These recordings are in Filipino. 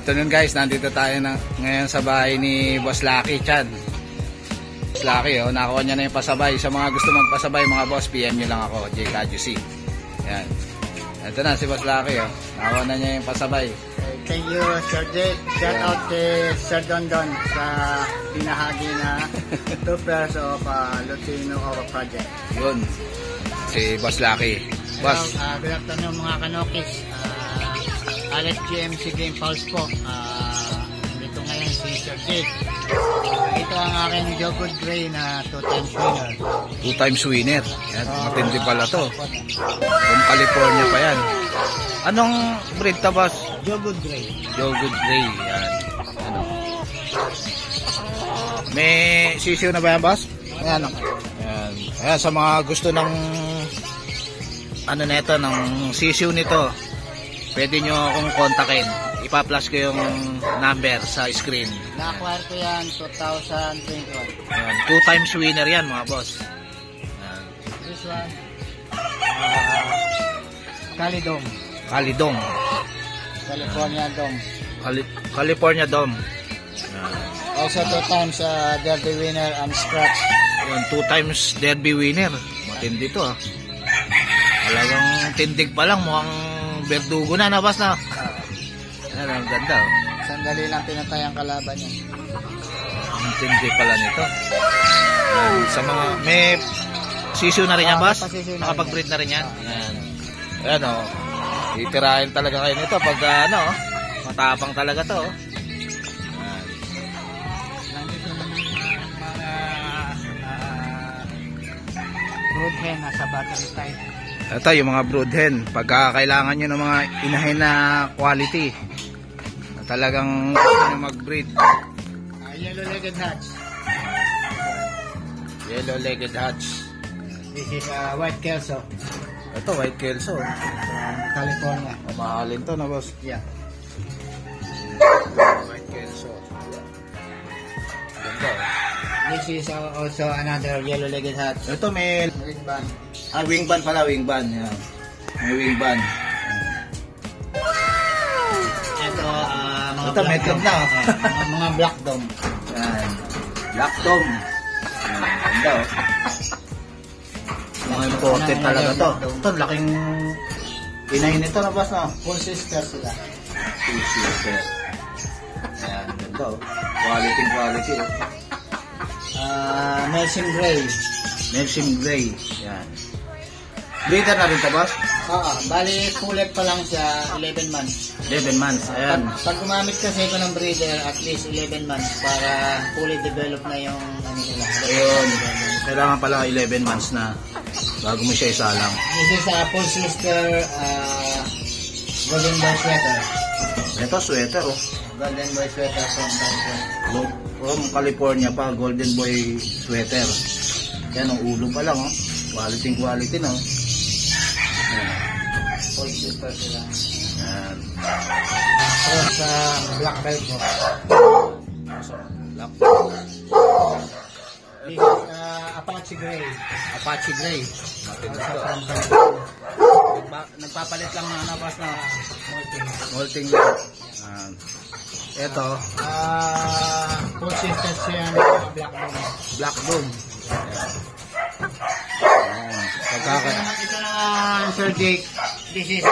afternoon guys, nandito tayo ngayon sa bahay ni Boss Lucky Chan. Boss Lucky, oh, nakakuha niya na yung pasabay. Sa mga gusto magpasabay mga boss, PM nyo lang ako, JKJC. Yan. Ito na si Boss Lucky, oh. Nakakuha na niya yung pasabay. Thank you Sir Jake. Shout out kay Sir Dondon sa binahagi na 2 pairs of Lutino of a project. Yun, si Boss Lucky. Boss. Good afternoon mga kanokis. Alex GMC Game Pulse po. Dito ngayon si Sir Jake. Ito ang aking Joe Good Gray na 2 times winner. 2 times winner. Yan, matindi pala to. From California pa yan. Anong breed ta, boss? Joe Good Gray. Joe Good Gray. Yan. Ano? May sisiw na ba yan, boss? Ayan. Yan. Ayan, sa mga gusto ng ano nito, ng sisiw nito, pwede nyo akong kontakin. Ipa-flash ko yung number sa screen. Na-acquire ko yan 2021. Ayan, 2 times winner yan mga boss. Ayan. This one, Calidom. Calidom. California Dom. California Dom. Also 2 times Derby winner and scratch. Ayan, 2 times Derby winner. Matindi to, ah. Talagang tindig pa lang, mukhang Verdugo na, boss na. Ayan, ang ganda, oh. Sandali lang pinatay ang kalaban niya. Ang tindi pala nito. Ayan, sa mga, may sisiw na rin yan, boss? Nakapag-breed na rin yan. Ayan. Ayan, oh. Titirahin talaga kayo nito pag, ano, matapang talaga to, oh. Ayan. Nandito naman mga brood hen nasa battery type. Ito yung mga brood hen. Pagka kailangan nyo ng mga inahin na quality, talagang mag-breed. Yellow-legged hatch. Yellow-legged hatch. This is white kelso. Ito, white kelso. From California. Mahalin to na, boss. Yeah. White kelso. Ganda, oh. This is also another yellow-legged hatch. Ito may Wing band. wingban pala, wingban. Yan. May wingban. Ito, mga Ito, may club na, oh. mga black dome. Yan. Black Dom. Yan. Ganda, oh. Mga imported talaga to. Ito, laking inahin nito na, boss, no? Full sister sila. Full sister. Yan, ganda, oh. Quality, oh. Nelson Gray. Nelson Gray. Yan. Breeder na rin ito, boss? Oo, bali kulit pa lang siya 11 months. 11 months. Ayan. Pag gumamit kasi ko ng breeder, at least 11 months para fully develop na yung ano nila. Ayun. Kailangan pala 11 months na bago mo siya isalang. This is a full sister Golden Boy sweater. Ito, sweater, oh. Golden Boy sweater from California. From California pa, Golden Boy sweater. Yan, ang ulo pa lang, oh. Quality, no? Yan. Full sister sila. Yan. Tapos black belt mo. Black. This is Apache Gray. Apache Gray. Also from California. Nagpapalit lang na nabas na Molting. molting lang. Ito, Full sister siya ng black dome. Black Dom. Ito na Sir Jake. This is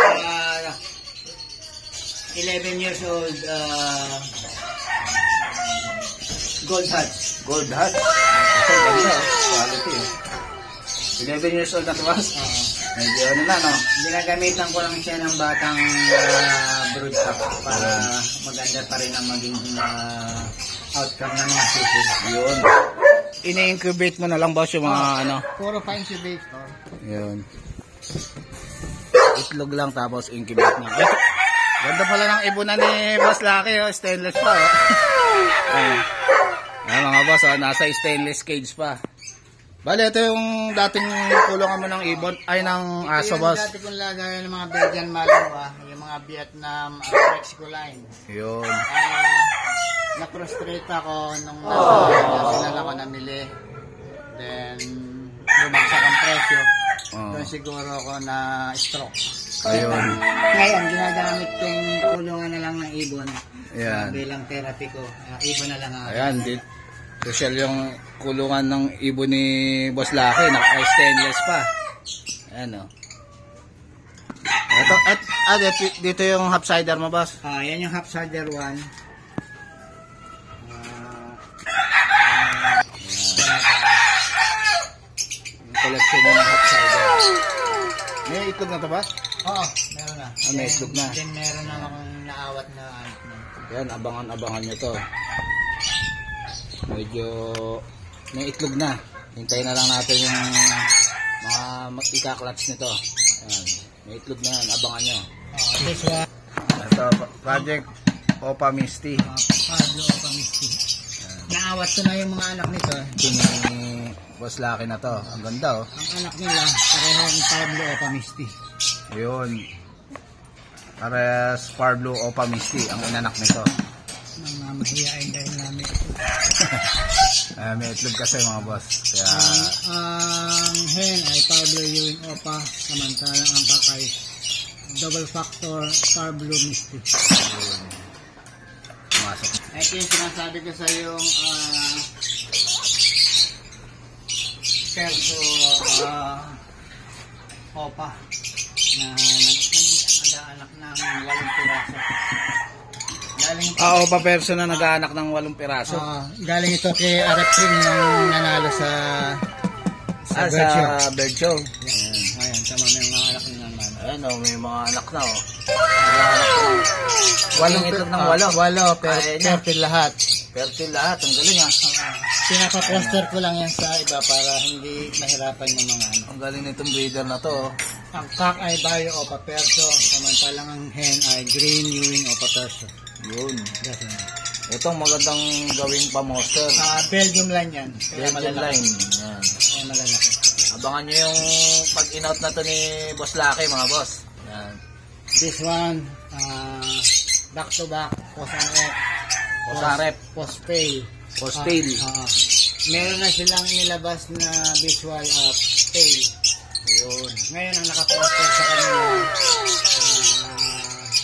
11 years old gold hatch. Gold hat. Ito, ganda, oh. Quality, oh. 11 years old na tuwas. Medyo ano na, no? Ginagamitan ko lang siya ng batang broodstock para maganda pa rin ang maging outcome ng mga sisig. Yun. Ini-incubate mo na lang, boss, yung mga ano? Puro pa incubate. Yun. Itlog lang tapos incubate na. Ito, ganda pala ng ibunan ni Boss Lucky, oh. Stainless pa, oh. Ayan, mga boss, oh. Nasa stainless cage pa. Bale, ito yung dating kulungan mo ng ibon, ay ng aso, boss. Yung dati kong lagay ng mga Belgian Malinois, yung mga Vietnam Mexico line. Yun. Na-frustrate ako nung sinala ko namili. Then, bumagsak ang presyo. Doon siguro ako na stroke. Ayun. Ngayon, ginagamit kong kulungan na lang ng ibon. Ayan. Bilang therapy ko. Ibon na lang ako. Ayan, social yung kulungan ng ibon ni Boss Lucky. Naka-stainless pa. Ayan, o. Ito, dito yung half-sider mo, boss. Yan yung half-sider 1. Yung collection mo ng half-sider. May itlog na to ba? Oo, meron na. May itlog na. Then meron na akong naawat na anak na. Yan, abangan nyo to. Medyo may itlog na. Hintayin na lang natin yung mga ika-clutch nito. Ayan. May itlog na yan, abangan nyo. This one. Ito, Project Opa Misty. Pablo Opa Misty. Naawat ko na yung mga anak nito. Ito ni Boss Lucky na to. Ang ganda, oh. Ang anak nila, parehong Pablo Opa Misty. Ayun. Pares Pablo Opa Misty ang inanak nito. Mga mahihain dahil namin ito. May itlog kasi mga boss. Kaya Ang hen ay Pablo Ewing Opa, samantalang ang kakay double factor Pablo Misty. pumasok. Ito yung sinasabi ko sa yung perso Opa na nag-aanak ng 8 piraso. Galing ito, Opa perso na nag-aanak ng 8 piraso. galing ito kay Arap Pring yung nanalo sa bird show. Sa bird show. Ayan, tama may mga anak nila naman. Ayan o, may mga anak na o. Nag-aanak na. 8 itlog ng 8. Pero fertile lahat. Fertile lahat, ang galing ha. Pinaka-cluster ko lang yan sa iba para hindi mahirapan yung mga ano. Ang galing nitong breeder na to. Ang cock ay Bayo Opa Perso, samantalang ang hen ay Green Ewing Opa Perso. Yun. Itong magandang gawing pa-monster. Belgium line yan. Kaya Belgian malalaki. line. Yan. Kaya malalaki. Abangan nyo yung pag-in-out na to ni Boss Lucky mga boss. Yan. This one, back to back, post-arep. Post-arep. Post-pale. Post-pale. Meron na silang nilabas na visual pale. Yun. Ngayon ang nakaposter sa kanila,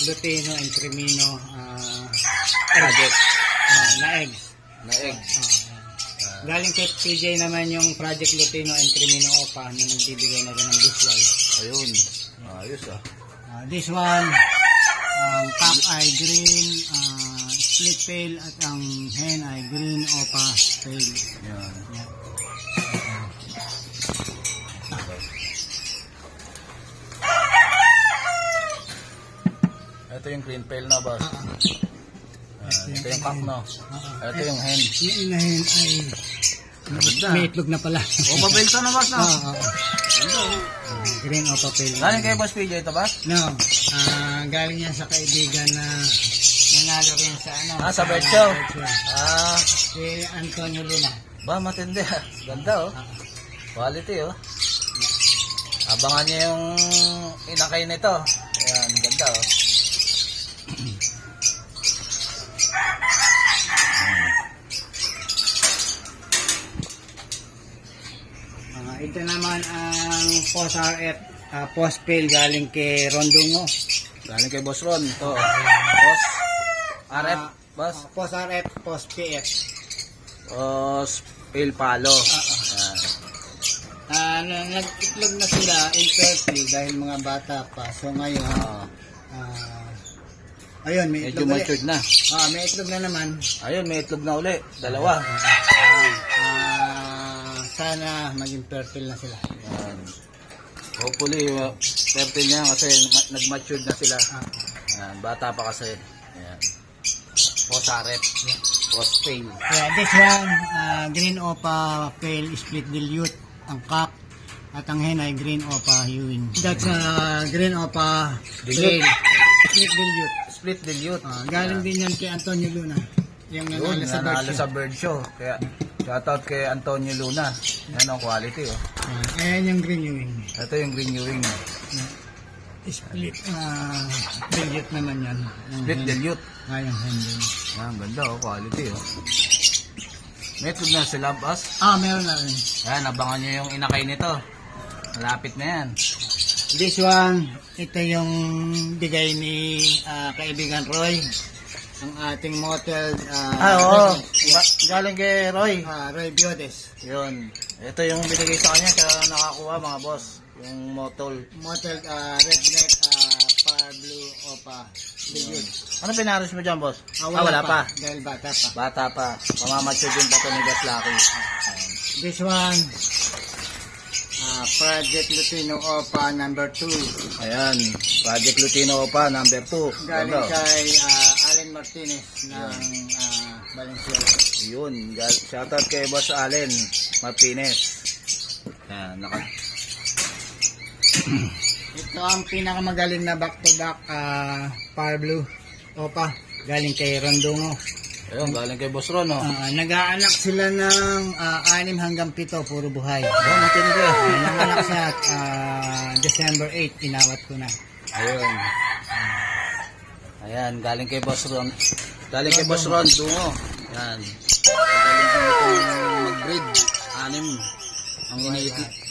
Lutino and Tremino Project. na eggs. Na egg. Galing kay PJ naman yung Project Lutino and Tremino Opa na nagbibigay na rin ng visual. Ayun. Ayos ah. This one, ang cock ay green, split pale at ang hen ay green Opa pale. Yan. Ito yung green pale na boss. Ito yung cock no. Ito yung hen. Yung inahin ay may itlog na pala. O mabelta na boss no. Green Opa pale. Galing kay Boss PJ ito ba? No, galing yan sa kaibigan na nanalo rin sa ano. Sa bird show. Si Antonio Luna. Ba matindi ah. Ganda oh. Quality oh. Abangan niyo yung inakay nito. Ayan, ganda oh. Ito naman ang Post RF, Post Pale galing kay Rondongo. Galing kay Boss Ron. Ito. Boss RF. Boss. Post RF, Post PF. Boss Pale Palo. Nag-itlog na sila infertile dahil mga bata pa. So ngayon, ayun, may medyo itlog matured na. may itlog na naman. Ayun, may itlog na uli. Dalawa. Sana maging fertile na sila. Ayan. Hopefully, fertile niya kasi nag-matured na sila. Ayan, bata pa kasi. Ayan. Post RF. Post Pale. Yeah, this one, Green Opa Pale Split Dilute, ang cock. At ang hen ay Green Opa Ewing. That's Green Opa Pale Split Dilute. Split Dilute. Galing din yan kay Antonio Luna. Yung nanalo sa bird show. Sa bird show. Kaya, shoutout kay Antonio Luna. Yan ang quality oh. Ayan yung Green Ewing. Ito yung green ewing. Split Dilute naman yan. Split Dilute. Yung hen din. Yan, ganda oh. Quality oh. May itlog na sila, boss. Meron na rin. Yan, abangan nyo yung inakay nito. Malapit na yan. This one, ito yung bigay ni kaibigan Roy. Ang ating motel. Oo. Galing kay Roy. Roy Biodes. Yun. Ito yung binigay sa kanya, kaya nakakuha mga boss. Yung motol. Motel redneck par blue opa. Bigyan. Ano pinaros mo dyan, boss? Wala pa. Dahil bata pa. Bata pa. Pamamature din pa ito ni Boss Lucky. This one, Project Lutino Opa number 2. Ayan. Project Lutino Opa, number 2. Galing kay Allen Martinez ng Valenzuela. Yun. Shoutout kay Boss Allen Martinez. Ayan. Ito ang pinakamagaling na back-to-back par blue opa. Galing kay Rondongo. Ayun, galing kay Boss Ron, oh. Nag-aanak sila ng 6 hanggang 7, puro buhay. Matindi. Nanganak siya at December 8, inawat ko na. Ayun. Ayan, galing kay Boss Ron. Galing kay Boss Ron, dungo. Ayan. Galing kong mag-breed. 6. Ang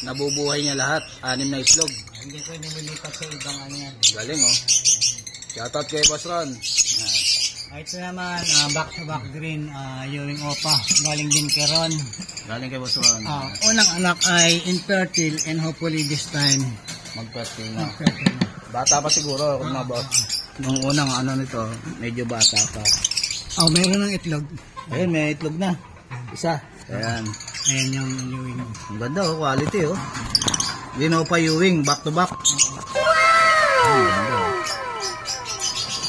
nabubuhay niya lahat. 6 na islog. Hindi ko nililipat sa ibang ano yan. Galing, oh. Shoutout kay Boss Ron. Ayan. Ito naman, back-to-back green, Ewing Opa. Galing din kay Ron. Galing kay Boss Ron. Unang anak ay infertile and hopefully this time Mag-fertile na. infertile na. Bata pa siguro, kung na boss. Nung unang ano nito, medyo bata pa. Meron ng itlog. Ayun, may itlog na. Isa. Ayan. Ayan yung Ewing. Ang ganda, oh. Quality, oh. Lino pa Ewing, back to back. Ang ganda.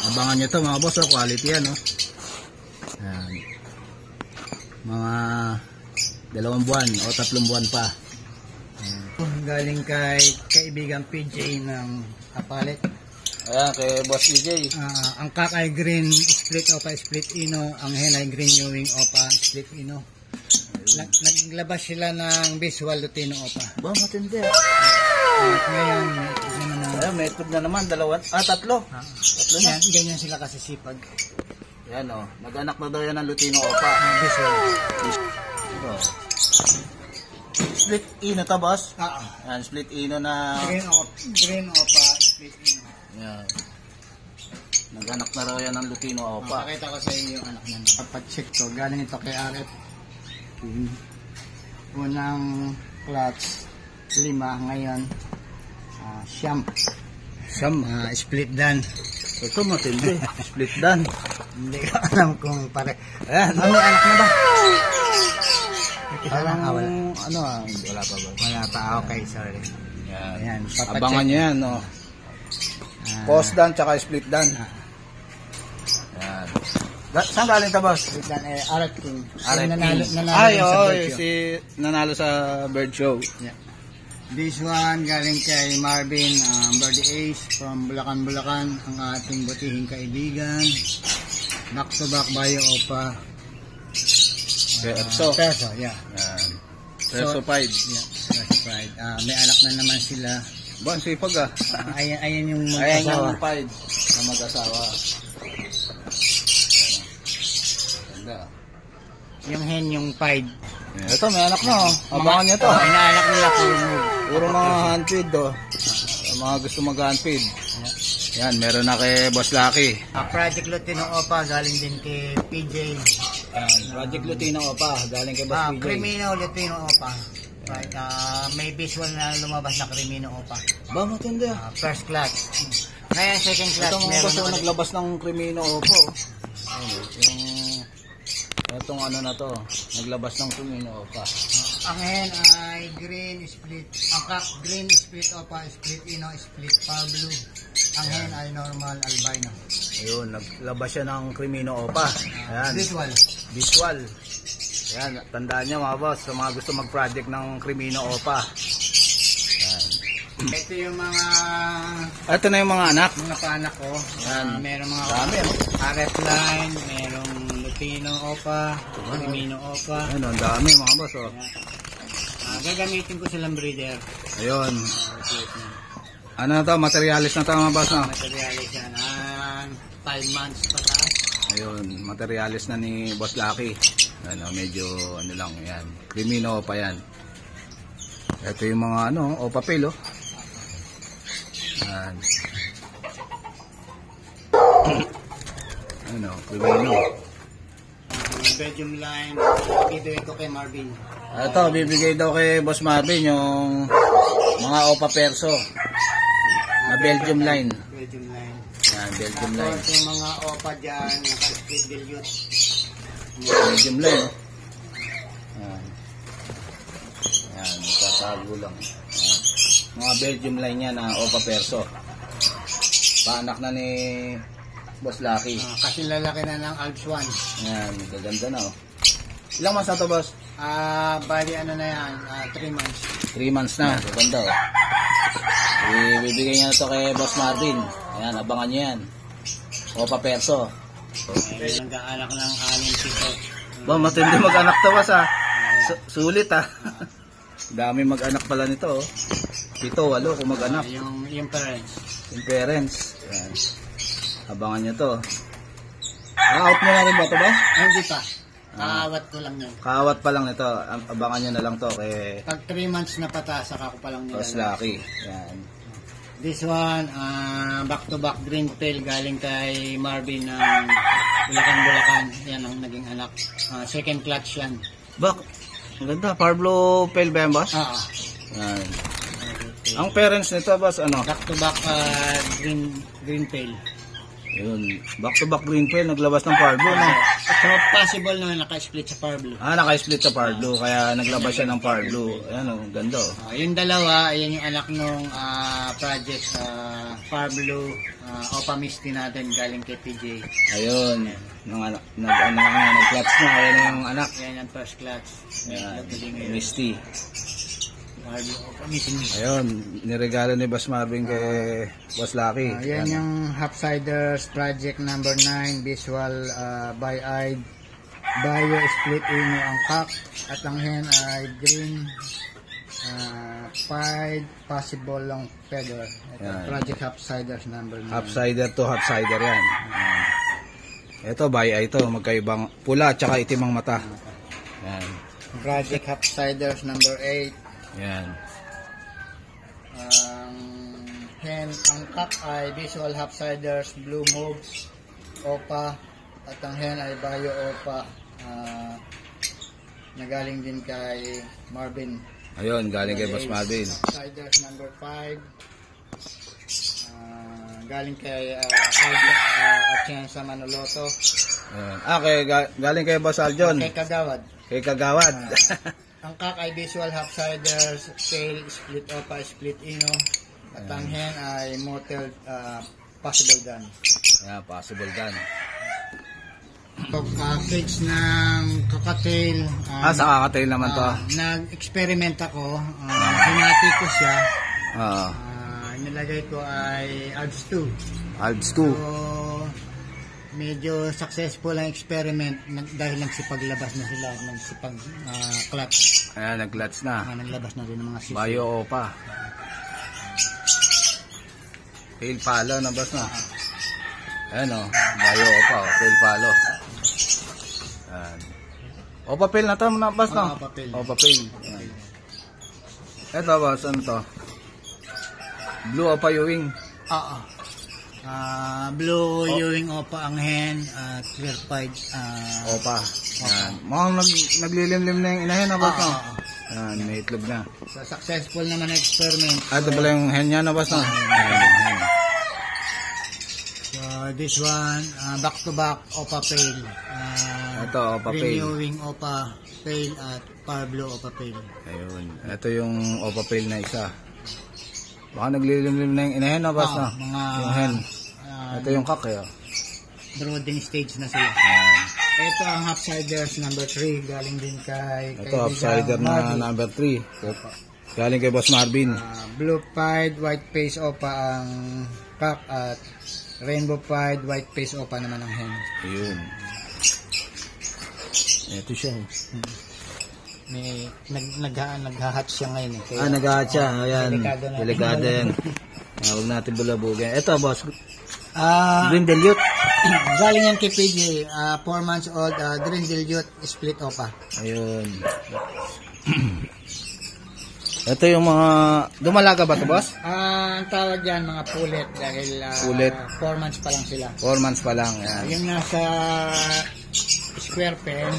Abangan nyo to mga boss, oh. Quality yan, oh. Ayan. Mga 2 buwan o 3 buwan pa. Galing kay kaibigan PJ ng Apalit. Ayan, kay Boss PJ. Ang kak ay green split opa split ino, ang hen ay green Ewing opa split ino. Naglabas sila ng visual Lutino opa. Ba, matindi. At ngayon, Ayan, may itlog na naman, 2, 3. 3 na. ganyan sila kasi sipag. Ayan, oh. Nag-anak na daw yan ng Lutino opa. Visual. Oh. Split ino to, boss? Ah, Ayan, split ino na... green opa split ino. Ayan. Nag-anak na raw yan ng Lutino opa. Pakita ko sa inyo yung anak niya. Papacheck ko. Galing ito kay RF. Unang clutch 5, ngayon siyam. Split dan. Ito matindi. Split dan. Hindi ko alam kung pare. Ayan, May anak na ba? parang wala. ano wala pa ba? Wala pa. Okay, sorry. Ayan. Ayan, papacheck. Abangan nyo yan, no? Post dan, tsaka split dan. Ayan. Saan galing ka, boss? Split dan, RF King. RF Nanalo King. din sa Oo, bird show. si nanalo sa bird show. Yeah. This one galing kay Marvin Birdie Ace from Bulacan, Bulacan, ang ating butihing kaibigan. Back to back Bayo Opa. Perso. Perso, yeah. Ayan. Perso 5. Yeah, that's right. May anak na naman sila. Ba, sipag ah. Ayan yung Ayan mag-asawa. yung 5 na mag-asawa. Ganda. Yung hen, yung pied. Ito, may anak na, oh. Abangan nyo to. Inaanak nila puro move. Puro mga handfeed, oh. Mga gusto mag-handfeed. Yan, meron na kay Boss Lucky. Project Lutino Opa, galing din kay PJ. Yan, Project Lutino Opa, galing kay Boss PJ. Crimino Lutino Opa. Right, may visual na lumabas na Crimino Opa. Ba, matindi ah. First class. Ngayon, second class. Ito mga boss, meron naglabas ng Crimino Opo. Itong ano na to, naglabas ng Crimino Opa. ang hen ay green split. Ang kak green split opa, split ino, split Pablo. Ang hen ay normal albino. Ayun, naglabas siya ng Crimino Opa. Ayan. Visual. Visual. Ayan, tandaan niyo mga boss, sa mga gusto mag-project ng Crimino Opa. Ayan. Ito yung mga Ito na yung mga anak. paanak ko. Yan. Merong mga Dami, oh. RF line, merong Lutino Opa, Crimino Opa. Ayun, ang dami mga boss. Oh. Gagamitin ko silang breeder. Ayun. Ano na to? Materialis na to mga boss. No? Materialis yan. 5 months pataas. Ayun, materialis na ni Boss Lucky. Ano, medyo ano lang yan. Crimino Opa yan. Ito yung mga ano, Opa Pil, oh. Yan. Ano, Pilipino. Belgium line, bibigay ko kay Marvin. Ito, bibigay daw kay Boss Marvin yung mga Opa Perso na Belgium line. Belgium line. Yan, Belgium line. Tapos yung mga Opa dyan, naka-split dilute. Belgium line. Yan. Yan, tatago lang. Yan. Mga Belgium line yan na Opa Perso. Paanak na ni Boss Lucky. Kasi lalaki na ng Alps 1. Yan, gaganda na oh. Ilang months na to, boss? Bali ano na yan, 3 months. 3 months na, gaganda oh. Ibibigay niya na to kay Boss Marvin. Ayan, abangan niyo yan. Opa Perso. Nag-aanak ng 6 pito. Ba, matindi mag-anak to, boss ha. Sulit ha. Dami mag-anak pala nito oh. 7, 8 kung mag-anak. Yung parents. Yung parents. Ayan. Abangan nyo to. Out mo na rin ba ito ba? Hindi pa. Kaawat ko lang yun. Kaawat pa lang nito. Abangan nyo na lang to kay Pag 3 months na pata, saka ko pa lang nila. Boss Lucky. Yan. This one, back-to-back green tail galing kay Marvin ng Bulacan. Yan ang naging anak. Second clutch yan. Bak, ang ganda. Parblo Pale ba yan, boss? Yan. Ang parents nito, boss, ano? Back-to-back green tail. Yun. Back-to-back green pail, naglabas ng Parblo, no? So, possible na naka-split sa Parblo. Naka-split sa Parblo, kaya naglabas siya ng Parblo. Ayan, oh, ganda, oh. Yung dalawa, ayan yung anak nung project Parblo Opa Misty natin galing kay PJ. Ayun. Nag-clutch na, ayan na yung anak. Ayan yung first clutch. Ayan, Misty. Parblo Opa Misty. Ayun, niregalo ni Boss Marvin kay Boss Lucky. Yan yung Hopsiders Project number 9 visual by-eyed bio split ino ang cock at ang hen ay green pied possible long feather. Project Hopsiders number 9. Hopsider to Hopsider yan. Ito by-eye to, magkaibang pula at saka itim ang mata. Yan. Project Hopsiders number 8. Yan. Hen, ang cock ay visual Hopsiders blue moves Opa at ang hen ay bio Opa na galing din kay Marvin. Ayun, galing kay Boss Marvin. Hopsiders number 5 galing kay Atienza Manoloto. Galing kay Boss Aljon. Kay Kagawad. Kay Kagawad. Ang cock ay visual Hopsiders tail split Opa split ino. At ang hen ay motel possible gun. Yeah, possible gun. Package ng kakatail. Sa kakatail naman to. Nag-experiment ako. Hinati ko siya. Nilagay ko ay Alps 2. Alps 2. So, medyo successful ang experiment dahil nagsipaglabas na sila. Nagsipag-clutch. Ayan, nag-clutch na. Naglabas na rin ng mga sisi. Bio Opa. Tail palo na boss na. Ayan o, Bio Opa o, tail palo. Ayan. Opa pail na to, boss na. Opa pail. Opa pail. Ito boss, ano to? Blue Opa Ewing. Blue Ewing Opa ang hen, clear pied Opa. Ayan. Mukhang naglilimlim na yung inahin na boss na. Ayan, may itlog na. So, successful naman ang experiment. Ito pala yung hen niya na boss na. Ayan. So, this one, back to back Opa pail. Ito, Opa pail. Renewing Opa pail at Parblo Opa pail. Ayun. Ito yung Opa pail na isa. Baka naglilimlim na yung inahin na boss na. Yung hen. Ito yung cock eh. Brooding stage na sila. Ito ang Hopsiders number 3 galing din kay ito Hopsider na number 3 galing kay Boss Marvin. Blue pied white face Opa ang cock at rainbow pied white face Opa naman ang hen. Ayun. Ito siya. May naghahat siya ngayon eh. Naghahat siya. Ayan. Delikado yan. Huwag natin bulabugin. Ito boss. Green Dilute. Galing yan kay PJ. 4 months old. Green Dilute split Opa. Ayun. Ito yung mga dumalaga ba ito boss? ang tawag dyan, mga pullet, dahil Pullet. 4 months pa lang sila. 4 months pa lang. Yan. Yung nasa square pen,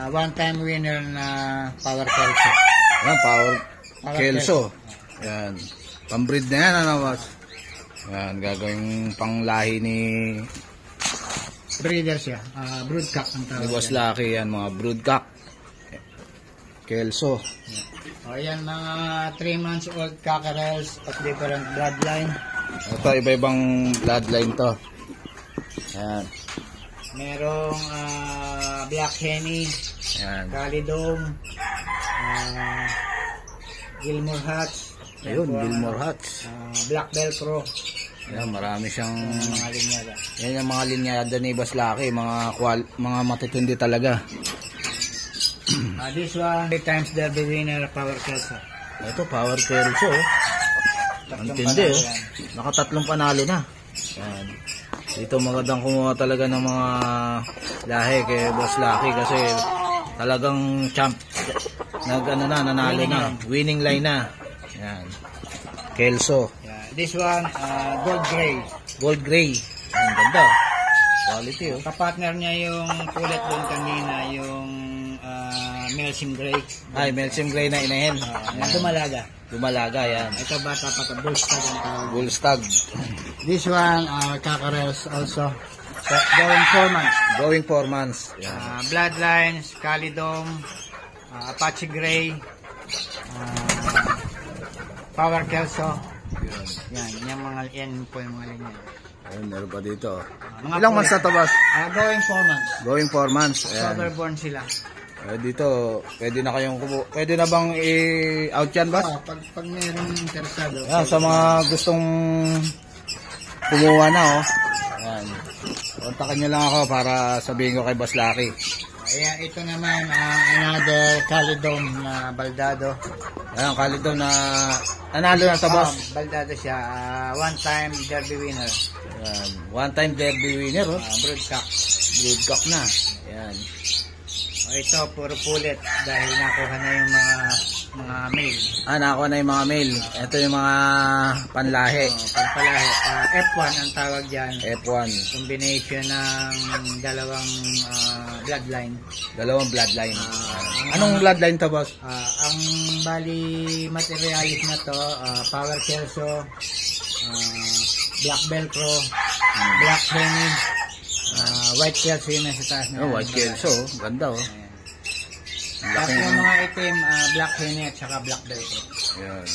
one-time winner na Power Kelso. Yan, Power Power Kelso. Yan. Pambreed na yan, ano, boss? Yan, gagawing panglahi ni Breeder siya. Broodcock ang tawag Boss dyan. Lucky. Yan, mga broodcock. Kelso. O yan, mga 3 months old cockerels of different bloodline. Ito, iba-ibang bloodline to. Yan. Merong Black Henny, Yan. Calidome, Gilmore Hats. Ayun, Gilmore Hats. Black Velcro. Yan, marami siyang... Mga linyada. Yan yung mga linyada ni Boss Lucky. Mga matitindi talaga. This one, 3 times derby winner, Power Kelso. Ito, Power Kelso. Ang tindi, oh. Nakatatlong panalo na. Yan. Dito magandang kumuha talaga ng mga lahi kay Boss Lucky kasi talagang champ. Nanalo na. Winning line na. Yan. Kelso. Yeah. This one, Gold Gray. Gold Gray. Ang ganda. Quality, oh. Kapartner niya yung pullet doon kanina, yung Melsim Gray. Ay, Melsim Gray na inahin. Dumalaga. Dumalaga, yan. Ito bata pa ito, Bullstag ang tawag. Bullstag. This one, cockerels also. Going 4 months. Going 4 months. Yan. Bloodlines, Calidome, Apache Gray, Power Kelso. Yan po yung mga linya. Ayun, meron pa dito. Mga Ilang months na to, boss? Going 4 months. Going 4 months. Ayan. Soberborn sila. Dito, pwede na kayong pwede na bang i-out yan, boss? Pag mayroong interesado. Yan, sa mga gustong kumuha na, oh. Ayan. Kontakin nyo lang ako para sabihin ko kay Boss Lucky. Ayan, ito naman, another Calidome na baldado. Ayan, kalito na nanalo na sa boss. Baldado siya, one-time derby winner. Ayan, one-time derby winner, oh. Broodcock. Broodcock na. Ayan. Ito, puro pullet dahil nakuha na yung mga male. Nakakuha na yung mga male. Ito yung mga panlahi. Pampalahi. F1 ang tawag dyan. F1. Combination ng dalawang bloodline. Dalawang bloodline. Anong bloodline to, boss? Ang bali materialis na to, Power Kelso, Black Velcro, Black Henny, White Kelso yun nasa taas na. White Kelso. Ganda, oh. Tapos yung mga itim, Black Henny at saka Black Velcro. Ayan.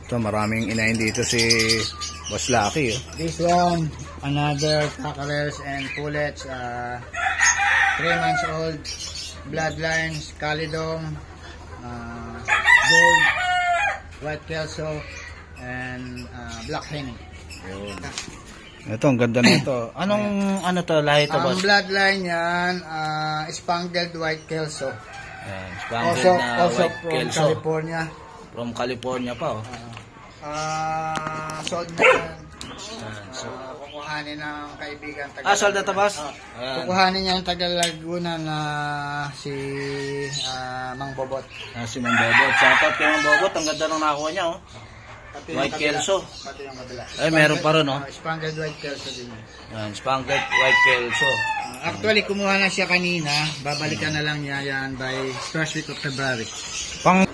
Ito, maraming inahin dito si Boss Lucky, oh. This one, another cockerels and pullets, 3 months old, bloodlines, Calidome, Gold, White Kelso, and Black Henny. Ayun. Ito, ang ganda nito. Anong to, lahi to, boss? Ang bloodline yan, Spangled White Kelso. Ayan, spangled na Also White from Kelso. California. From California pa, oh. Sold na yan. Kukuhanin ng kaibigan. Sold na to, boss? Ayan. Kukuhanin niya yung taga Laguna na si Mang Bobot. Si Mang Bobot. Shoutout kay Mang Bobot. Ang ganda nung nakakuha niya, oh. Pati White yung Kelso. Pati yung kabila. Ay, meron pa rin, oh. Spangled White Kelso din. Ayan, spangled White Kelso. Actually, kumuha na siya kanina. Babalikan na lang niya yan by first week of February. Pang...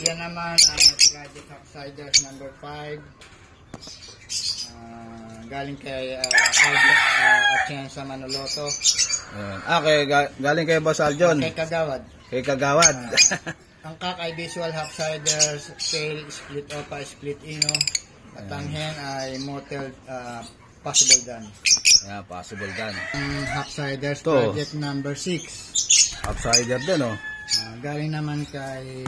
Yan naman ang Project Upsiders number 5. Galing kay Atienza Manoloto. Galing kay Boss Aljon. Kay Kagawad. Kay Kagawad. Ang kak ay visual Upsiders, tail, split opa, split ino. At ang hen ay motel possible done. Yeah, possible done. Ang Upsiders To. project number 6. Upsider din, oh. Galing naman kay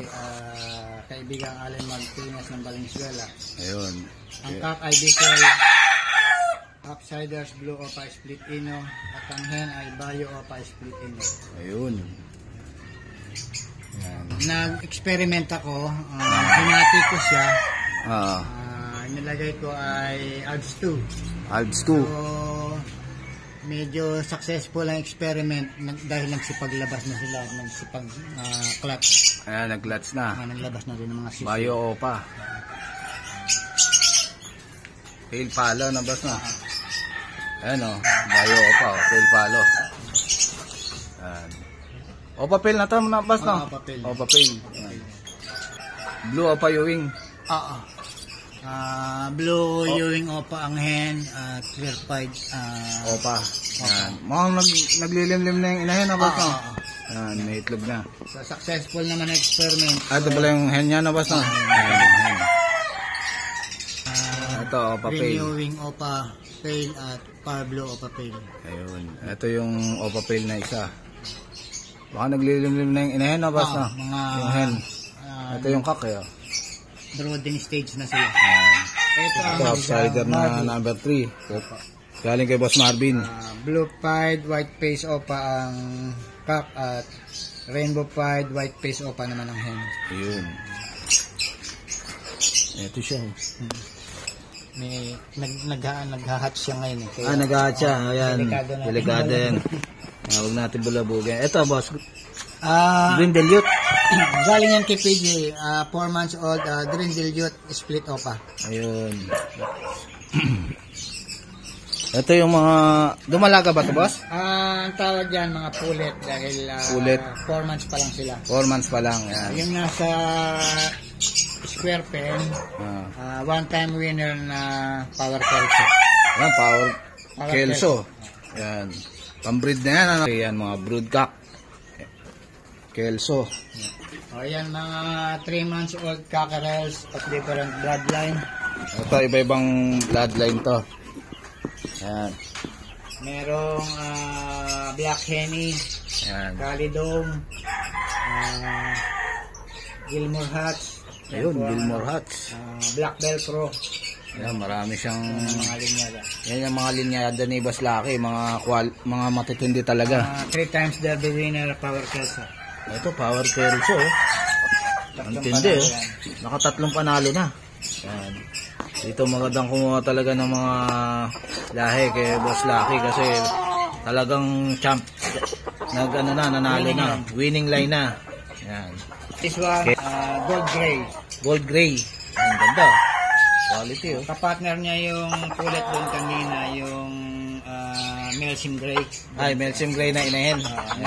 kaibigang Allen Martinez ng Valenzuela. Ayun. Ang kak ay visual Upsiders blue opa split ino. At ang hen ay bio opa split ino. Ayun. Yan. Nag-experiment ako, hinati ko siya. Nilagay ko ay ADS 2. Alps So, 2. medyo successful ang experiment dahil nagsipaglabas na sila, clutch. Ayan, nag-clutch na. Naglabas na rin ng mga sisi. Bayo Opa. Tail palo na boss na. Ayan o, Bayo Opa, tail palo. Ayan. Opa Pail na to na boss na. Opa Pail. Opa Pail. Blue Opa Ewing. Oo. Blue Ewing Opa ang hen, clear pied Opa. Ayan. Mukhang naglilimlim na yung inahin na boss na. Ayan, may itlog na. So successful naman ang experiment. Ito pala yung hen niya na boss na. Ayan. Ito Opa Green Pail. Ewing Opa Pail at Power Blue Opa Pail. Ayun. Ito yung Opa Pail na isa. Baka naglilimlim na yung inahin na boss na. Yung hen. Ito yung kak eh. Brooding stage na sila. Ito outsider na number 3. Galing kay Boss Marvin. Blue pied, white face opa ang kak at rainbow pied, white face opa naman ang hen. Ayun. Ito siya. May naghahatch siya ngayon eh. Kaya, Naghahatch siya. Ayan. Delikado yan. Huwag natin bulabugin. Ito boss. Green Dilute. Galing yan kay PJ. 4 months old, Green Dilute split opa. Ayun. Ito yung mga dumalaga ba ito boss? Ang tawag dyan mga pulet dahil Pulet. 4 months pa lang sila. 4 months pa lang. Yan. Yung nasa square pen, one time winner na Power Kelso. Yan, Power Kelso. Yan. Pambreed na yan. Yan mga brood cock. Kelso. Yan mga 3 months old cockerels of different bloodline. Ito iba-ibang bloodline to. Yan. Merong Black Henny, Yan. Calidome, Gilmore Hats. Ayun, Gilmore Hats. Black Velcro. Yan, marami siyang Mga linyada. yan yung mga linyada ni Boss Lucky, mga matitindi talaga. 3 times derby winner Power Kelso. Ito, Power Kelso. Ang tindi, oh. Nakatatlong panalo na. Yan. Dito magandang kumuha talaga ng mga lahi kay Boss Lucky kasi talagang champ. Nanalo na. Winning line na. Yan. This one, gold gray. Gold gray. Ang ganda. Quality, oh. Kapartner niya yung pulet doon kanina, yung Melsim Gray. Ay, Melsim Gray na inahin.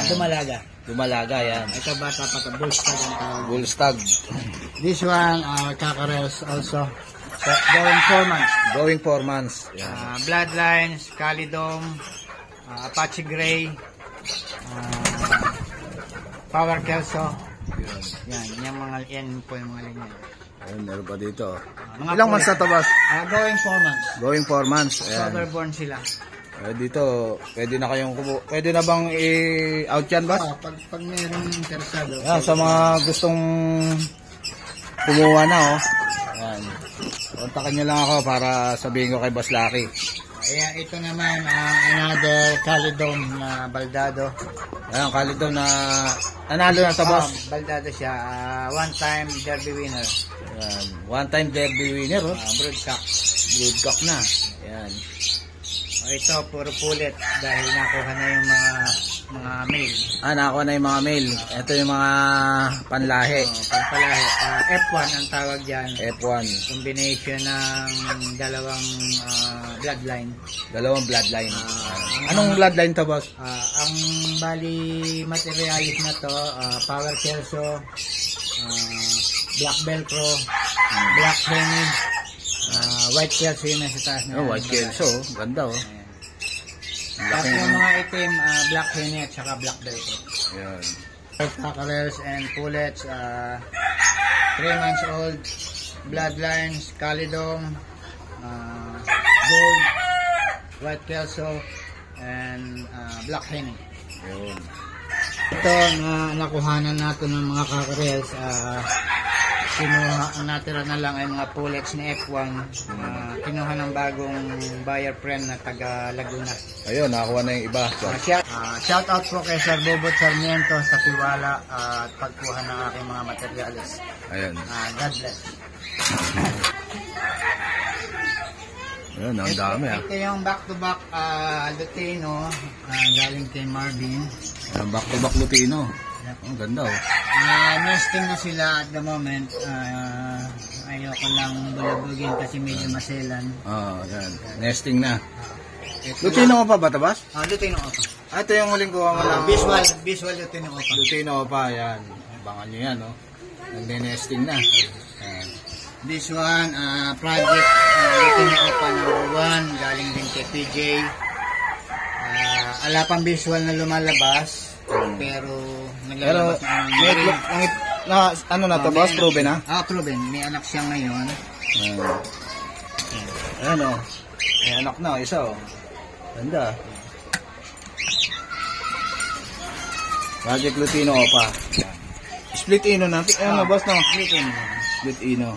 Dumalaga. Dumalaga, yan. Ito bata pa ito, Bullstag ang tawag. Bullstag. This one, cockerels also. Going 4 months. Going 4 months. Yan. Bloodlines, Calidome, Apache Gray, Power Kelso. Yan po yung mga linya. Ayun, meron pa dito. Mga Ilang pula. months na to, boss? Going 4 months. Going 4 months. Ayan. Soberborn sila. Dito, pwede na bang i-out yan, boss? Pag mayroong interesado. Yan, sa mga gustong kumuha na, oh. Ayan. Kontakin nyo lang ako para sabihin ko kay Boss Lucky. Ayan, ito naman, another Calidome na baldado. Ayan, Calidome na nanalo na to, boss. Baldado siya, one time derby winner. Ayan. One time derby winner, oh. Broodcock. Broodcock na. Ayan. Ito, puro pulit dahil nakuha na yung mga male. Nakakuha na yung mga male. Ito yung mga panlahi. Pampalahi. F1 ang tawag dyan. F1. Combination ng dalawang bloodline. Dalawang bloodline. Anong bloodline to, boss? Ang bali materialis na to, Power Kelso, Black Velcro, Black Henny, White Kelso yung nasa taas na. White Kelso. Ganda, oh. Tapos yung mga itim, Black Henny at saka Black Velcro. Yan. Cockerels and pullets, 3 months old, bloodlines, Calidome, gold, White Kelso, and Black Henny. Yun. Ito na nakuhanan natin ng mga cockerels, kinuha, natira na lang ay mga pullets ni F1, kinuha ng bagong buyer friend na taga Laguna. Ayun, nakakuha na yung iba. Shout out po kay Sir Bobot Sarmiento sa tiwala at pagkuha ng aking mga materials. Ayun. God bless. Ayun, ang dami ah. Ito yung back-to-back Lutino, galing kay Marvin. Ayan, back-to-back Lutino. Ang ganda oh. Nesting na sila at the moment. Ayoko lang bulabugin kasi medyo maselan. Yan. Nesting na. Lutino pa ba, Tabas? Lutino Opa. Ito yung huling kuha mo lang. Visual Lutino Opa. Lutino pa, yan. Abangan nyo yan, oh. Nagde-nesting na. Ayan. This one, project Lutino Opa #1, galing din kay PJ. Ala pang visual na lumalabas, pero naglalabas na may itlog, ano na to, boss? Proven na? Proven. May anak siya ngayon. Ayan, oh. May anak na, isa, oh. Ganda. Project Lutino pa. Split Ino na. Ano, boss, no? Split Ino. Split Ino.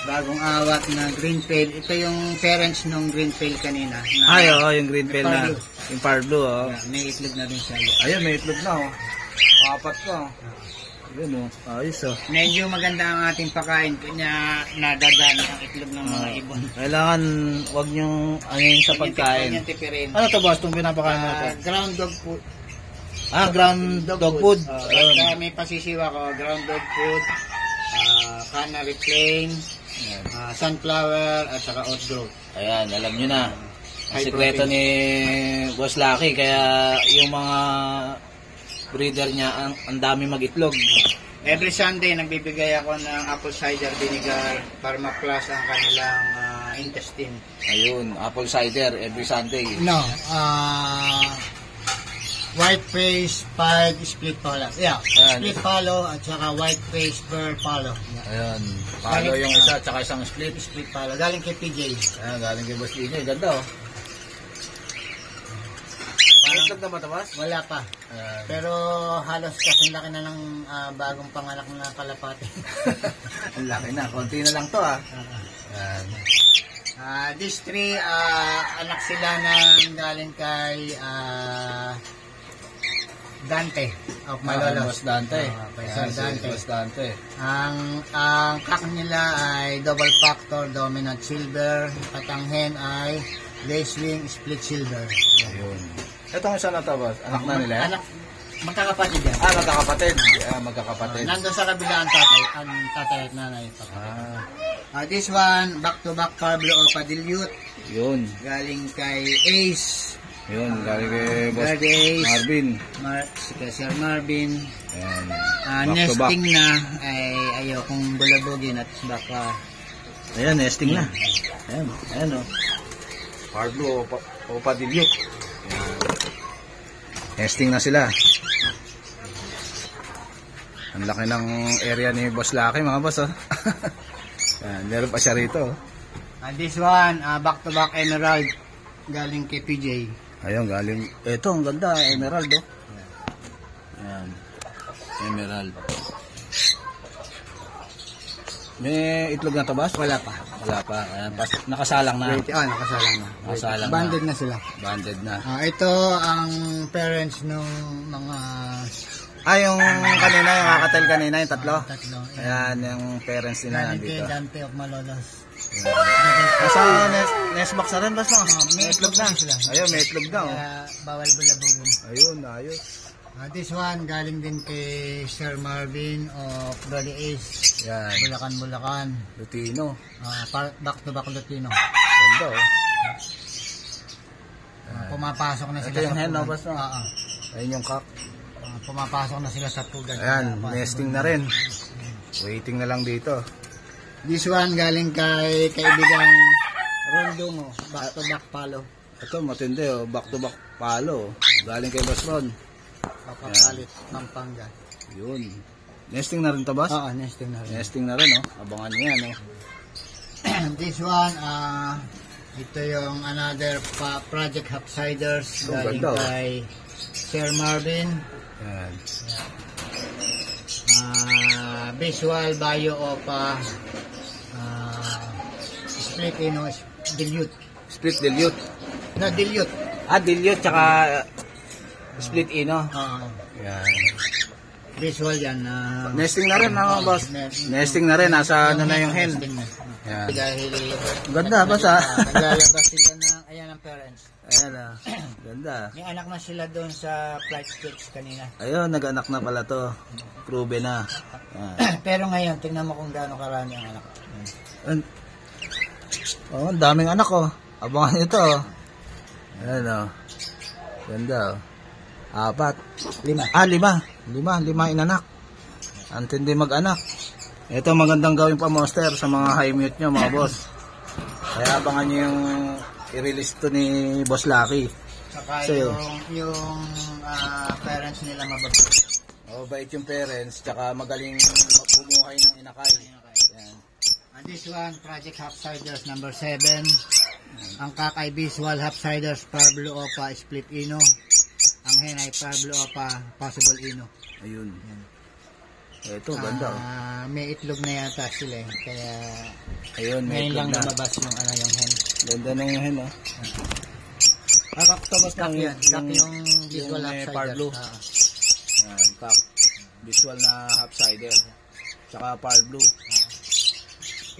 Bagong awat na green pail. Ito yung parents ng green pail kanina. Ay, oo, yung green pail na. Yung far blue, oh. May itlog na rin siya. Ayun, may itlog na, oh. Apat ka, oh. Ayun, oh. Ayos, oh. Medyo maganda ang ating pakain. Kanya nadadaan ang itlog ng mga ibon. Kailangan, wag nyong ano sa pagkain. Ano to, boss? Itong pinapakain natin? Ground dog food. Ground dog food. May pasisiwa ko. Ground dog food. Canary plain. Sunflower at saka oat growth. Ayan, alam nyo na. Ang sikreto ni Boss Lucky, kaya yung mga breeder niya, ang dami mag-itlog. Every Sunday, nagbibigay ako ng apple cider vinegar para ma-plus ang kanilang intestine. Ayun, apple cider every Sunday. No, white face, pie, split palo. Yeah, split palo at saka white face per palo. Ayan, palo yung isa at saka isang split. Split palo. Galing kay PJ. Ayan, galing kay Boss PJ. Ganda, oh. Itlog na ba, Tabas? Wala pa. Pero halos kasing laki na ng bagong panganak na kalapati. Ang laki na. Konti na lang to, ah. These three, anak sila na galing kay Dante of Malolos. Boss Dante. Boss Dante. Ang kak nila ay double factor dominant silver at ang hen ay lace wing split silver. Ayun. Itong isa na to, boss. Anak na nila? Anak, magkakapatid yan. Magkakapatid. Magkakapatid. Nandun sa kabila ang tatay at nanay. This one, back-to-back Pablo Opa Dilute. Yun. Galing kay Ace. Yun, galing kay Boss Ace. Marvin. Kay Sir Marvin. Ayan. Nesting na ay ayokong bulabugin at baka. Ayan, nesting na. Ayan, ayan o. Pablo Opa Dilute. Nesting na sila. Ang laki ng area ni Boss Lucky, mga boss, oh. Ayan, meron pa siya rito, oh. This one, back-to-back emerald. Galing kay PJ. Ayun, galing. Ito, ang ganda, emerald, oh. Ayan. Emerald. May itlog na to, boss? Wala pa. Wala pa. Ayan, nakasalang na. Nakasalang na. Nakasalang na. Banded na sila. Banded na. Ito ang parents ng mga... Yung kanina, yung kakatel kanina, yung tatlo? Tatlo. Ayan, yung parents nila Galing nandito. kay Dante of Malolos. Nasa nest box na rin, boss, no? May itlog na sila. Ayun, may itlog na, oh. Kaya bawal bulabugin. Ayun, ayos. This one, galing din kay Sir Marvin of Brother Ace. Yan. Bulacan. Lutino. Back-to-back Lutino. Ganda, oh. Pumapasok na sila Ito yung sa hen, no, pugad. boss, no? Ayun yung cock. Pumapasok na sila sa pugad. Ayan, nesting na rin. Waiting na lang dito. This one, galing kay kaibigang Rondongo. Back-to-back palo. Ito, matindi, oh. Back to back palo. Galing kay Boss Ron. Papapalit ng pangga. Yun. Nesting na rin to, boss? Oo, nesting na rin. Nesting na rin, oh. Abangan nyo yan, oh. This one, ito yung another Project Hopsiders. Galing ganda, oh. kay Sir Marvin. Yan. Visual Bio Opa. Split Dilute. Split dilute. Na Dilute. Dilute, tsaka split ino. Oo. Yan. visual yan. Nesting na rin, mga boss. Nesting na rin. Nasa ano na yung hen. Yan. Dahil Ganda, boss, ha? naglalabas sila ng, ayan ang parents. Ayan, ganda. Yung anak na sila doon sa flight sticks kanina. Ayun, nag-anak na pala to. Proven na. Yan. Pero ngayon, tingnan mo kung gaano karami ang anak. Oh, ang daming anak, oh. Abangan ito, oh. Ayan, oh. Ganda, oh. 4. 5. 5 inanak. Antindi mag-anak. Ito magandang gawin pa monster sa mga high mute nyo, mga boss. Kaya abangan nyo yung i-release to ni Boss Lucky. Saka So, yung parents nila mababait. oh, bait yung parents, tsaka magaling bumuhay ng inakay. Yan. And this one, Project Hopsiders number 7. Ang kakay visual Hopsiders, Pablo Opa, Split Ino. Ang hen ay Pablo Opa, Possible Ino. Ayun. Ito, ganda. May itlog na yata sila eh. Kaya Ayun, may ngayon lang itlog na. lumabas yung yung hen. Ganda nung hen, oh. Tapos kak yan. Kak yung visual may Hopsiders. Pablo. Yan, kak. Visual na half-sider. Tsaka pearl blue.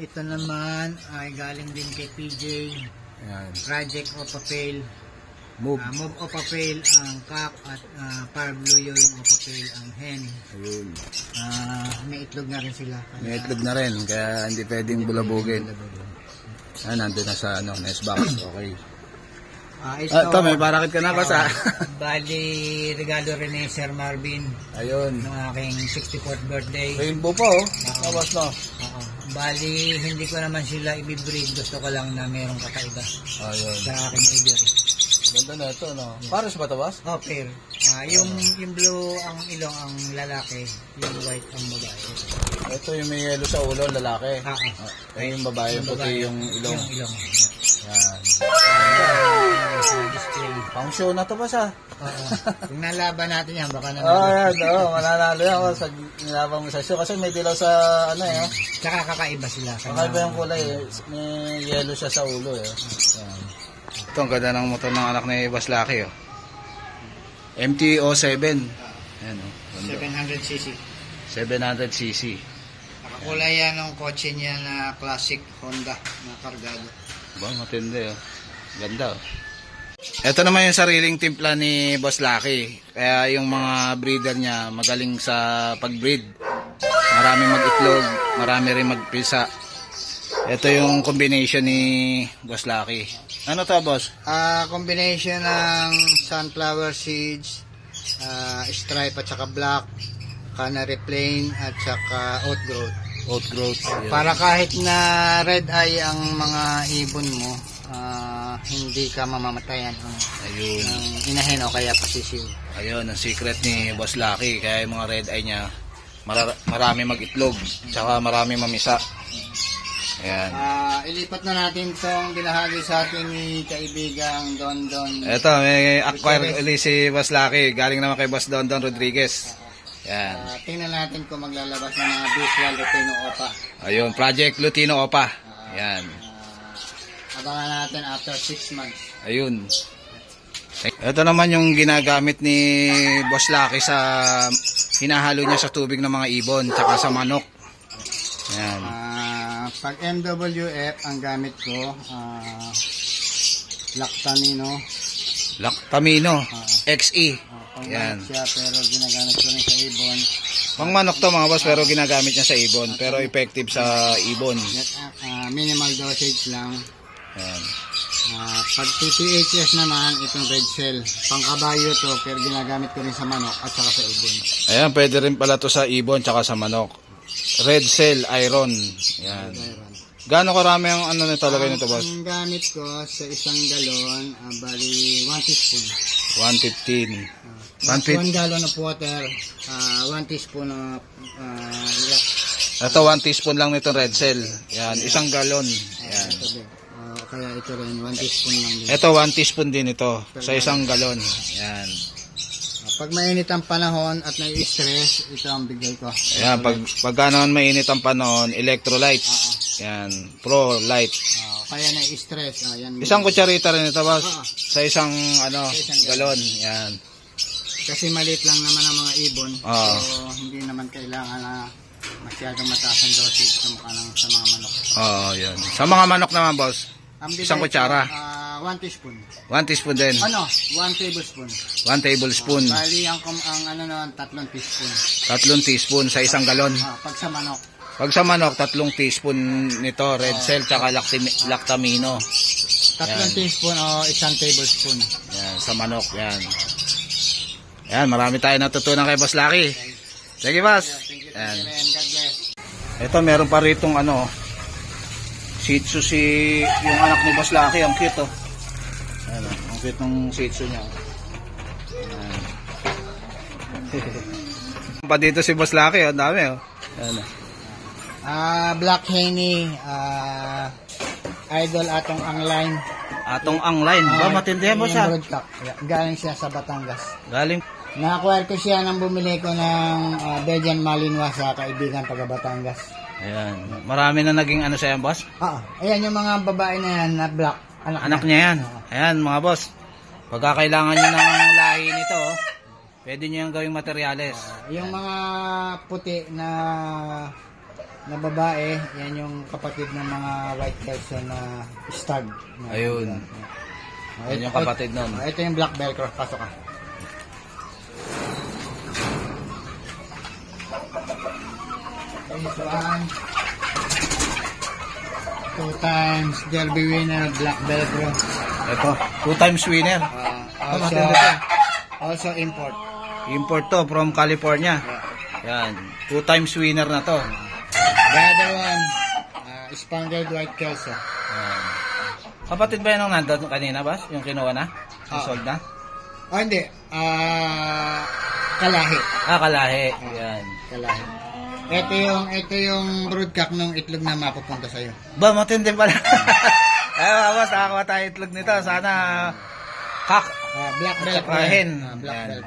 Ito naman ay galing din kay PJ. Yan. Project Opa Fail. Move. Move Opa Fail ang kak at Pablo yung Opa Fail ang hen. Ayun. May itlog na rin sila. May itlog na rin, kaya hindi pwedeng bulabugin. Nandun na sa nest box. Okay. Ito, may parakit ka na ba sa? Bali, regalo rin ni Sir Marvin Ayun. ng aking 64th birthday. Rainbow po, oh. Tapos no. Bali, hindi ko naman sila ibibreed. Gusto ko lang na mayroong kakaiba Ayun. sa aking ivory. Ganda na ito, no? Pares ba ito, boss? Oh, pair. Yung blue ang ilong ang lalaki, yung white ang babae. Ito yung may yellow sa ulo, lalaki. Yung babae, puti yung ilong. Yung ilong. Yan. Sa display. Pang show na to, boss, ha? Kung nalaban natin yan, baka naman. Yan, mananalo yan. Sa nilabang mo sa show. Kasi may dilaw sa, Tsaka kakaiba sila. kakaiba yung kulay, eh. May yellow siya sa ulo, eh. Yan. Ito, ang ganda ng motor ng anak ni Boss Lucky, oh. MT-07. Ayan, oh. 700cc. 700cc. Nakakulay yan ng kotse niya na classic Honda na kargado. Ba, matindi, oh. Ganda, oh. Ito naman yung sariling timpla ni Boss Lucky. Kaya yung mga breeder niya magaling sa pag-breed. Marami mag-itlog, marami rin magpisa. Ito yung combination ni Boss Lucky. Ano to, boss? Combination ng sunflower seeds, stripe at saka black, canary plain at saka oat growth. Oat growth. Para kahit na red eye ang mga ibon mo, hindi ka mamamatayan Ayun. ng inahin o kaya pasisiw. Ayun, ang secret ni Boss Lucky. Kaya yung mga red eye niya, marami mag-itlog, tsaka marami mamisa. Ayan. Ilipat na natin itong binahagi sa ating ni kaibigang Don Don. Ito, may acquire ulit si Boss Lucky. Galing naman kay Boss Don Don Rodriguez. Ayan. Tingnan natin kung maglalabas ng mga visual Lutino Opa. Ayun, Project Lutino Opa. Ayan. Abangan natin after 6 months. Ayun. Ito naman yung ginagamit ni Boss Lucky sa hinahalo niya sa tubig ng mga ibon tsaka sa manok. Ayan. Pag MWF ang gamit ko, Lactamino XE. Yan. Siya, pero ginagamit ko rin sa ibon. Pang manok to, mga boss, pero ginagamit niya sa ibon. Pero effective sa ibon. Minimal dosage lang. Ayan. Pag TTHS naman, itong red cell. Pangkabayo to, pero ginagamit ko rin sa manok at saka sa ibon. Ayan, pwede rin pala to sa ibon tsaka sa manok. Red cell iron. Ayan. Gaano karami ang ano nito talaga nito, boss? Ang gamit ko sa isang galon, bali 1 teaspoon. 115. 1 gallon of water, 1 teaspoon of Ito, 1 teaspoon lang nito red cell. Yan, isang galon. Yan. Kaya ito rin, 1 teaspoon lang din. Ito, 1 teaspoon din ito sa isang galon. Yan. Pag mainit ang panahon at nai-stress, ito ang bigay ko. Yan, pag ganoon mainit ang panahon, electrolytes. Yan, Pro Light. Kaya nai-stress. Yan, isang kutsarita rin ito, boss. Sa isang galon. Yan. Kasi maliit lang naman ang mga ibon. Oo. So, hindi naman kailangan na masyadong mataas ang dosage sa mga manok. Oo, yun. Sa mga manok naman, boss, Ang bigay isang kutsara. 1 teaspoon. 1 teaspoon din. 1 tablespoon. 1 tablespoon. Bali, ang ano naman, 3 teaspoon. 3 teaspoon sa isang galon. Pag sa manok. Pag sa manok, 3 teaspoon nito, red cell, tsaka lactamino. 3 teaspoon o 1 tablespoon. Yan, sa manok, yan. Yan, marami tayo natutunan kay Boss Lucky. Sige, boss. Thank you, Yan. and God bless. Ito, meron pa ritong ano, Shih Tzu yung anak ni Boss Lucky, ang cute, oh. Ayan, ang cute ng Shih Tzu niya. Ayan. Pa dito si Boss Lucky, oh, dami, oh. Ayan. Black Henny, idol atong angline. Atong angline, ba matindi yan, boss, ha? Galing siya sa Batangas. Galing. Na-acquire ko siya nang bumili ko ng Belgian Malinois sa kaibigan taga Batangas. Ayan, marami na naging ano sa yan, boss? Ayan yung mga babae na yan na black. Anak niya yan. Ayan, mga boss. Pagka kailangan nyo ng lahi nito, oh, pwede nyo yung gawing materyales. Yung mga puti na babae, yan yung kapatid ng mga white person na stag. Ayun. Yan yung kapatid nun. Ito yung black velcro. Pasok ka. This one. 2 times Derby winner, black velcro. Ito, 2 times winner. Also import. Import to from California. Yan, 2 times winner na to. The other one, spangled white kelso. Yan. Kapatid ba yan nung nandun kanina, boss? Yung kinuha na? Sold na? Hindi. Kalahi. Kalahi. Yan. Kalahi. Ito yung broodcock ng itlog na mapupunta sa'yo. Ba, matindi pala. Ay, boss, nakakuha tayo itlog nito. Sana black belt. Black belt.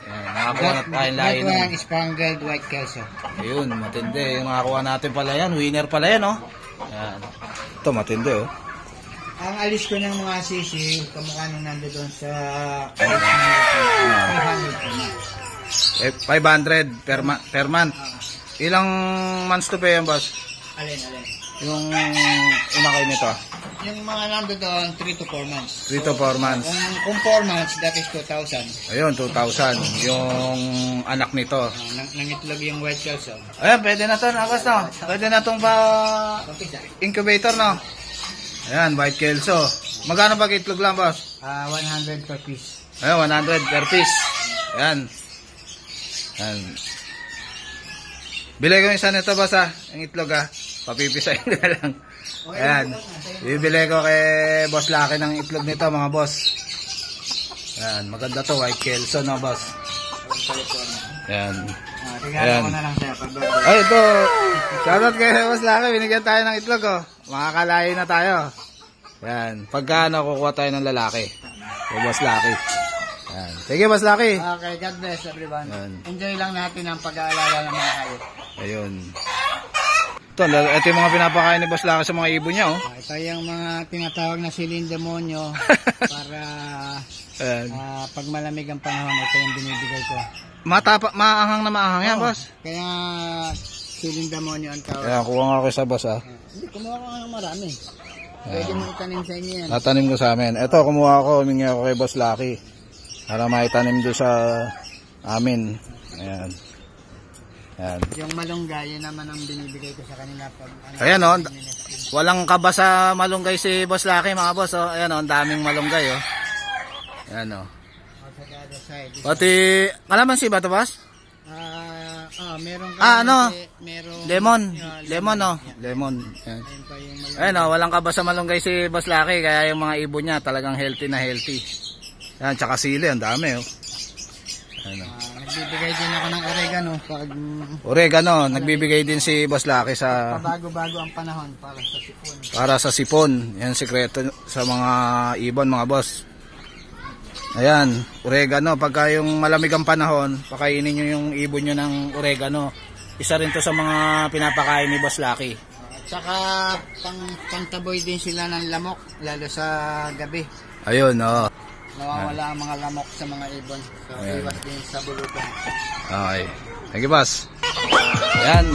Yan, nakakuha na tayong lahi. That one, spangled white kelso. Ayun, matindi. Yung nakakuha natin pala yan. Winner pala yan, oh. Yan. Ito, matindi, oh. Ang alis ko ng mga sisi, kamukha nung nandoon sa 500 per month. Ilang months to pay yan, boss? Alin. Yung umakay nito? Yung mga nandoon, 3 to 4 months. 3 to 4 months. Kung 4 months, that is 2,000. Ayun, 2,000. Yung anak nito. Nangitlog yung white kelso. Ayan, pwede na to, boss, no? Pwede na itong incubator, no? Ayan, white kelso. Magkano ba itlog lang, boss? 100 per piece. Ayan, 100 per piece. Ayan. Ayan. Bili ko isa nito, boss, ha? Ang itlog, ha? Papipisahin ko na lang. Ayan. Bibili ko kay Boss Lucky ng itlog nito, mga boss. Ayan, maganda to, white kelso, no, boss? Ayan. Regalo ko na lang sa'yo. Ay, ito. Shoutout kay Boss Lucky. Binigyan tayo ng itlog, oh. Makakalain na tayo. Ayan. Pagka kukuha tayo ng lalaki. Kay Boss Lucky. Ayan. Sige, Boss Lucky. Okay, God bless everyone. Ayan. Enjoy lang natin ang pag-aalala ng mga hayop. Ayun. Ito yung mga pinapakain ni Boss Lucky sa mga ibon niya, oh. Ito yung mga tinatawag na silindemonyo para pag malamig ang panahon, ito yung binibigay ko. Maanghang na maanghang yan, boss. Kaya silindemonyo ang tawag. Kaya kuha nga kayo sa boss, ah. Hindi, kumuha ko nga ng marami. Pwede mo itanim sa inyo yan. Natanim ko sa amin. Ito, kumuha ako, humingi ako kay Boss Lucky. Para maitanim doon sa amin. Ayan. Ayan. Yung malunggay, yun naman ang binibigay ko sa kanila. Ayan, oh. Walang kaba sa malunggay si Boss Lucky, mga boss, oh. Ayan, oh. Ang daming malunggay, oh. Ayan, oh. Pati, kalamansi ba ito, boss? Meron ano? Meron Lemon, oh. Lemon. Ayan. Ayan, oh. Walang kaba sa malunggay si Boss Lucky, kaya yung mga ibon niya talagang healthy na healthy. Ayan, tsaka sili, ang dami, oh. Ayan, oh. Nagbibigay din ako ng oregano oregano, nagbibigay din si Boss Lucky sa pabago-bago ang panahon para sa sipon. Para sa sipon. Yan sikreto sa mga ibon, mga boss. Ayan, oregano. Pagka yung malamig ang panahon, pakainin nyo yung ibon nyo ng oregano. Isa rin to sa mga pinapakain ni Boss Lucky. Tsaka pangtaboy din sila ng lamok, lalo sa gabi. Ayun, oh. nawawala ang mga lamok sa mga ibon. So, iwas din sa bulutan. Okay. Thank you, boss. Yan.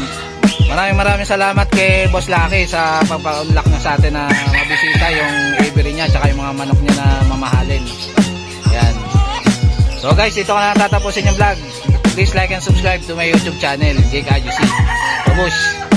Maraming salamat kay Boss Lucky sa pagpa-unlock na sa atin na mabisita yung aviary niya tsaka yung mga manok niya na mamahalin. Yan. So guys, ito na tatapusin yung vlog. Please like and subscribe to my YouTube channel, Jake Adjusi. Babush!